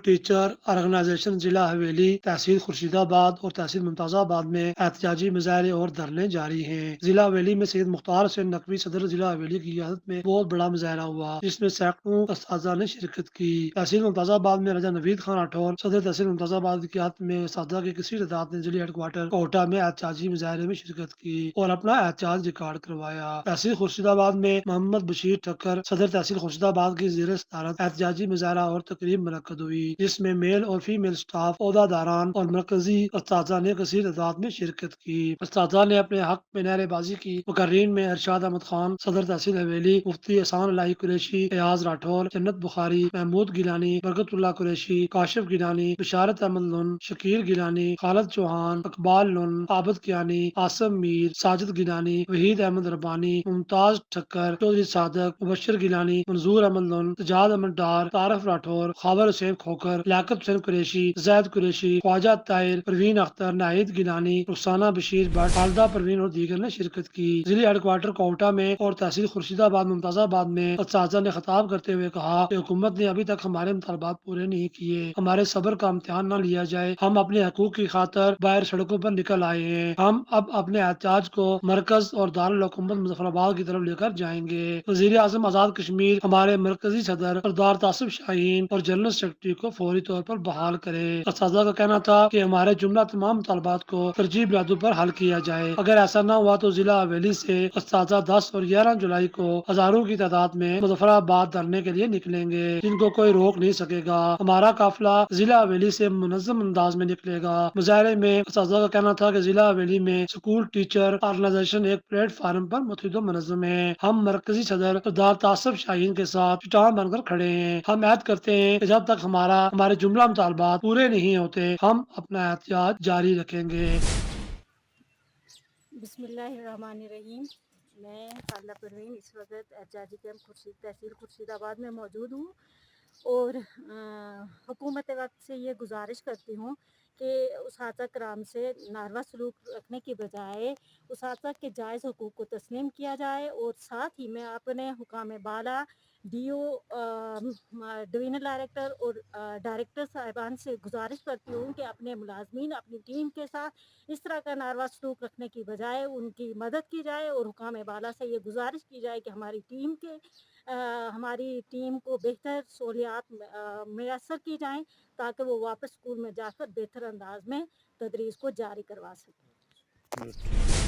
Teacher organisation जिला हवेली, तहसील खुर्शीदाबाद और तहसील मुमताज़ाबाद में एहतजाजी मुजाहरे और धरने जारी हैं। जिला हवेली में सैयद मुख्तार हुसैन नकवी सदर जिला हवेली की क़ियादत में बहुत बड़ा मुजाहरा हुआ, जिसमें सैकड़ों उस्ताज़ा ने शिरकत की। तहसील मुमताज़ाबाद में रजा नवीद खान राठौर सदर तहसील मुमताज़ाबाद की क़ियादत में उस्ताज़ा की किसी तादाद ने जिले हेडक्वार्टर कोटा में एहतजाजी मुजाहरे में शिरकत की और अपना एहतजाज रिकॉर्ड करवाया। तहसील खुर्शीदाबाद में मोहम्मद बशीर ठक्कर सदर तहसील खुर्शीदाबाद की ज़ेर सदारत एहतजाजी मुजाहरा और तकरीब मुनक्कद हुई, जिसमें मेल और फीमेल स्टाफ, ओहदेदारान और मरकजी उस्ताज़ा ने कसीर तादाद में शिरकत की। उस्ताज़ा ने अपने हक में नारेबाजी की। मुकर्रीन में अरशाद अहमद खान सदर तहसील हवेली, मुफ्ती एहसान इलाही कुरैशी, एयाज राठौर, जन्नत बुखारी, महमूद गिलानी, बरकतुल्लाह कुरैशी, काशिफ गिलानी, बिशारत अहमद लुन, शकील गिलानी, खालिद चौहान, इकबाल लुन, आबद कियानी, आसम मीर, साजिद गिलानी, वहीद अहमद रब्बानी, मुमताज ठक्कर, चौधरी सादक, मुबशर गिलानी, मंजूर अहमद लुन, तजाद अहमद डार, तारफ राठौर, खाबर हुसैन खोकर, लियाकत हुसैन कुरैशी, जैद कुरैशी, ख्वाजा ताहिर, परवीन अख्तर, नाहिद गिलानी, रुखसाना बशीर भट्ट, खालिदा परवीन और दीगर ने शिरकत की। जिले हेडक्वार्टर कोटा में और तहसील खुर्शीदाबाद मुमताज़ाबाद में उस्ताज़ा ने खिताब करते हुए कहा कि हुकूमत ने अभी तक हमारे मुतालबात पूरे नहीं किए, हमारे सब्र का इम्तिहान न लिया जाए। हम अपने हकूक की खातर बाहर सड़कों पर निकल आए हैं। हम अब अपने एहतजाज को मरकज और दारुल हुकूमत मुजफ्फराबाद की तरफ लेकर जाएंगे। वज़ीर आज़म आज़ाद कश्मीर हमारे मरकजी सदर सरदार तासिफ शाहीन और जनरल सेक्रेटरी को फौरी तौर पर बहाल करे। उस्ताज़ा का कहना था कि हमारे जुमला तमाम मुतालबात को तरजीह बुनियादों पर हल किया जाए। अगर ऐसा न हुआ तो जिला हवेली से उस्ताज़ा 10 और 11 जुलाई को हजारों की तादाद में मुजफ्फराबाद धरने के लिए निकलेंगे, जिनको कोई रोक नहीं सकेगा। हमारा काफिला जिला हवेली से मुनज़्ज़म अंदाज में निकलेगा। मुजाहरे में उस्ताज़ा का कहना था कि जिला हवेली में स्कूल टीचर ऑर्गेनाइजेशन एक प्लेटफार्म पर मुतहिद व मुनज़्ज़म है। हम मरकजी सदर सरदार तासिफ शाहीन के साथ चट्टान बनकर खड़े हैं। हम ऐद करते हैं कि जब तक हमारे जुमला मुतालबात पूरे नहीं होते, हम अपना एहतजाज जारी रखेंगे। बिस्मिल्लाहिर्रहमानिर्रहीम। मैं खालिदा परवीन इस वक्त एहतजाजी कैंप तहसील खुर्शीदाबाद में मौजूद हूँ और हुकूमत वक्त से ये गुजारिश करती हूँ कि उसाता कराम से नारवा सलूक रखने की बजाय उसाता के जायज़ हकूक़ को तस्लीम किया जाए। और साथ ही मैं अपने हुकाम बाला डीओ, डिवीजनल डायरेक्टर और डायरेक्टर साहिबान से गुजारिश करती हूँ कि अपने मुलाजमीन अपनी टीम के साथ इस तरह का नारवा सलूक रखने की बजाय उनकी मदद की जाए और हुकाम बाला से ये गुजारिश की जाए कि हमारी टीम को बेहतर सहूलियात मैसर की जाएँ ताकि वो वापस स्कूल में जाकर बेहतर अंदाज में तदरीस को जारी करवा सकें।